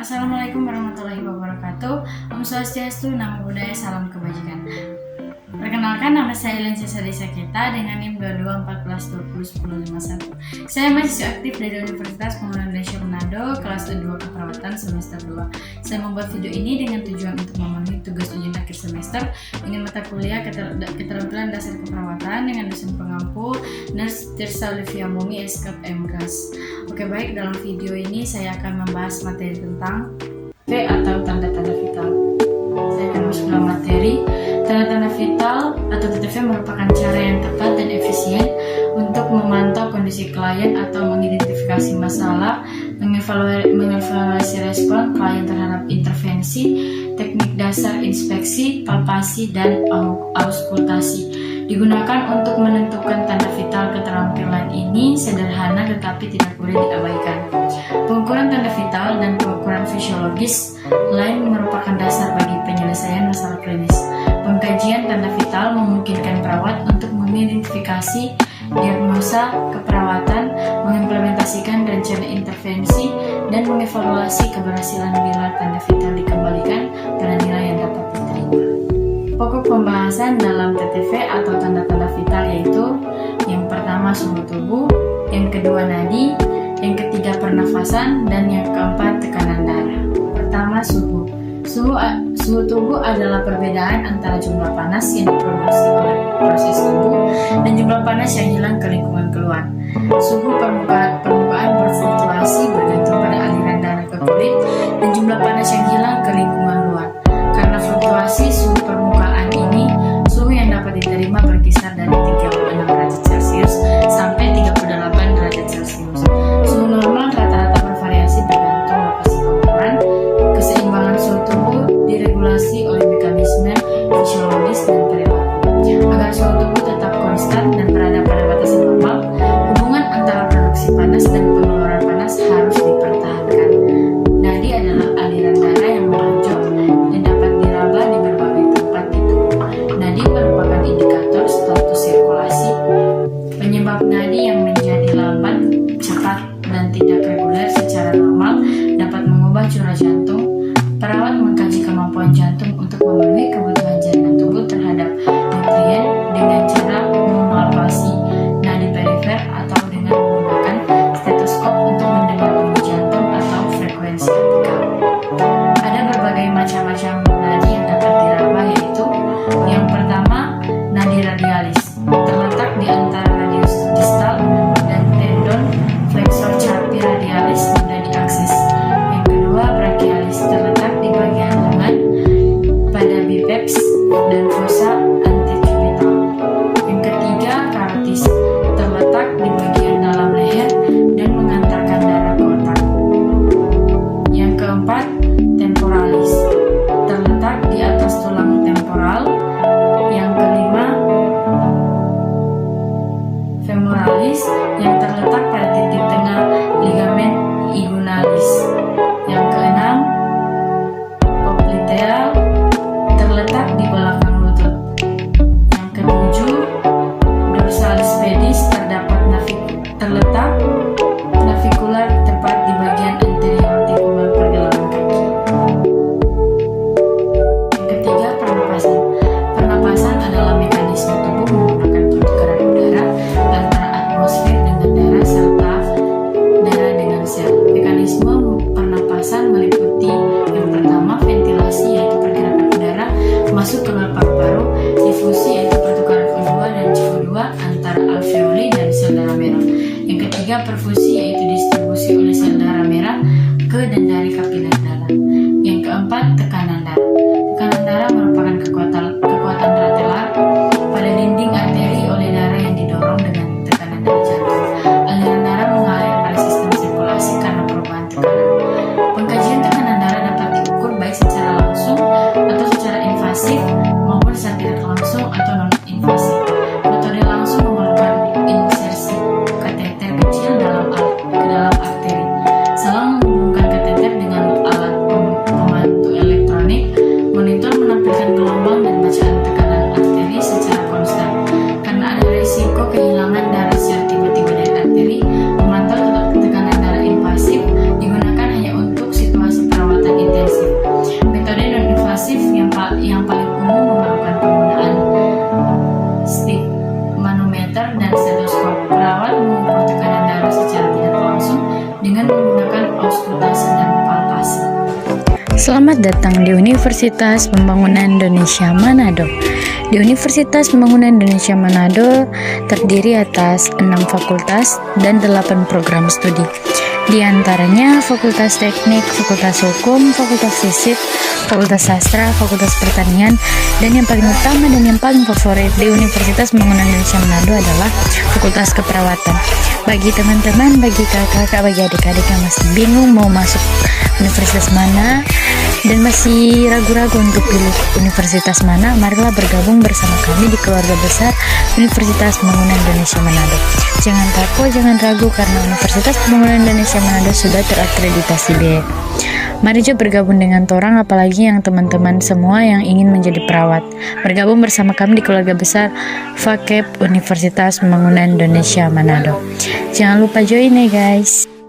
Assalamualaikum warahmatullahi wabarakatuh. Om Swastiastu, Namo Buddhaya, salam kebajikan. Perkenalkan, nama saya Lensa Sadisaketa dengan NIM 2214201051. Saya mahasiswa aktif dari Universitas Pemuda Indonesia Manado, kelas 2 keperawatan semester 2. Saya membuat video ini dengan tujuan untuk memenuhi tugas ujian akhir semester dengan mata kuliah keterampilan dasar keperawatan dengan dosen pengampu Nurse Tirsa Olivia Mumi, SKAP MKAS. Oke, baik, dalam video ini saya akan membahas materi tentang V atau tanda-tanda vital. Saya akan masuk dalam materi. Tanda-tanda vital atau TTV merupakan cara yang tepat dan efisien untuk memantau kondisi klien atau mengidentifikasi masalah, mengevaluasi respon klien terhadap intervensi, teknik dasar inspeksi, palpasi, dan auskultasi. Digunakan untuk menentukan tanda vital. Keterampilan ini sederhana tetapi tidak boleh diabaikan. Pengukuran tanda vital dan pengukuran fisiologis lain merupakan dasar bagi penyelesaian masalah klinis. Pengkajian tanda vital memungkinkan perawat untuk mengidentifikasi diagnosa keperawatan, mengimplementasikan rencana intervensi, dan mengevaluasi keberhasilan bila tanda vital dikembalikan pada nilai yang dapat diterima. Pokok pembahasan dalam TTV atau tanda-tanda vital yaitu yang pertama suhu tubuh, yang kedua nadi, yang ketiga pernafasan, dan yang keempat tekanan darah. Pertama, suhu. Suhu tubuh adalah perbedaan antara jumlah panas yang diproduksi oleh proses tubuh dan jumlah panas yang hilang ke lingkungan keluar. Suhu permukaan berfluktuasi bergantung pada aliran darah ke kulit dan jumlah panas yang hilang ke lingkungan luar. Karena fluktuasi suhu permukaan ini, suhu yang dapat diterima berkisar dari 36 derajat Celcius sampai 38 derajat Celcius. Suhu normal rata-rata bervariasi bergantung lokasi pengukuran. Keseimbangan suhu tubuh diregulasi oleh mekanisme fisiologis dan perilaku. Agar suhu tubuh tetap konstan dan berada pada batasan normal, hubungan antara produksi panas dan pengeluaran panas harus dipertahankan. Nadi adalah aliran darah yang menonjol dan dapat diraba di berbagai tempat di tubuh. Nadi merupakan indikator status sirkulasi. Penyebab nadi yang menjadi lambat, cepat, dan tidak reguler secara normal dapat mengubah curah jantung. Perawat mengkaji kemampuan jantung untuk memenuhi kebutuhan jaringan tubuh terhadap nutrien dengan cara memalpasi nadi perifer atau dengan menggunakan stetoskop untuk mendengar bunyi jantung atau frekuensi apical. Ada berbagai macam-macam nadi yang dapat diraba, yaitu yang pertama, nadi radialis, terletak di antara radius distal dan tendon flexor carpi radialis, mudah diakses. Yang kedua, brachialis, terletak di bagian lengan pada biceps dan fossa antecubital. Yang ketiga, carotis, terletak di bagian dalam leher dan mengantarkan darah ke otak. Yang keempat, temporalis, terletak di atas tulang temporal. Yang kelima, femoralis, yang terletak pada titik tengah ligamen inguinalis. Yang keenam, popliteal, terletak di belakang lutut. Yang ketujuh, dorsalis pedis, terletak navikular, tepat di bagian anterior tikungan pergelangan kaki. Yang ketiga, pernapasan. Pernapasan adalah mekanisme tubuh menggunakan pertukaran udara antara atmosfer dengan darah serta darah dengan sel. Mekanisme pernapasan meliputi yang pertama, ventilasi, yaitu pergerakan udara masuk ke paru-paru, difusi, yaitu pertukaran O2 dan CO2 antara alveoli dan sel darah merah. Yang ketiga, perfusi, yaitu distribusi oleh sel darah merah ke dan dari kapiler darah. Yang keempat, tekanan darah. Tekanan darah merupakan kekuatan ratelar pada dinding arteri oleh darah yang didorong dengan tekanan dari jantung. Aliran darah mengalir pada sistem sirkulasi karena perubahan tekanan. Pengkajian tekanan darah dapat diukur baik secara langsung atau secara invasif maupun secara tidak langsung atau non-invasif. Metode langsung memerlukan insersi kateter kecil ke dalam arteri. Selang menghubungkan kateter dengan alat pemantu elektronik Selamat datang di Universitas Pembangunan Indonesia Manado. Di Universitas Pembangunan Indonesia Manado terdiri atas 6 fakultas dan 8 program studi. Di antaranya Fakultas Teknik, Fakultas Hukum, Fakultas Fisik, Fakultas Sastra, Fakultas Pertanian, dan yang paling utama dan yang paling favorit di Universitas Pembangunan Indonesia Manado adalah Fakultas Keperawatan. Bagi teman-teman, bagi kakak-kakak, bagi adik-adik yang masih bingung mau masuk universitas mana dan masih ragu-ragu untuk pilih universitas mana, marilah bergabung bersama kami di keluarga besar Universitas Pembangunan Indonesia Manado. Jangan takut, jangan ragu karena Universitas Pembangunan Indonesia Manado sudah terakreditasi B. Mari coba bergabung dengan torang, apalagi yang teman-teman semua yang ingin menjadi perawat. Bergabung bersama kami di keluarga besar FAKEP Universitas Pembangunan Indonesia Manado. Jangan lupa join ya guys.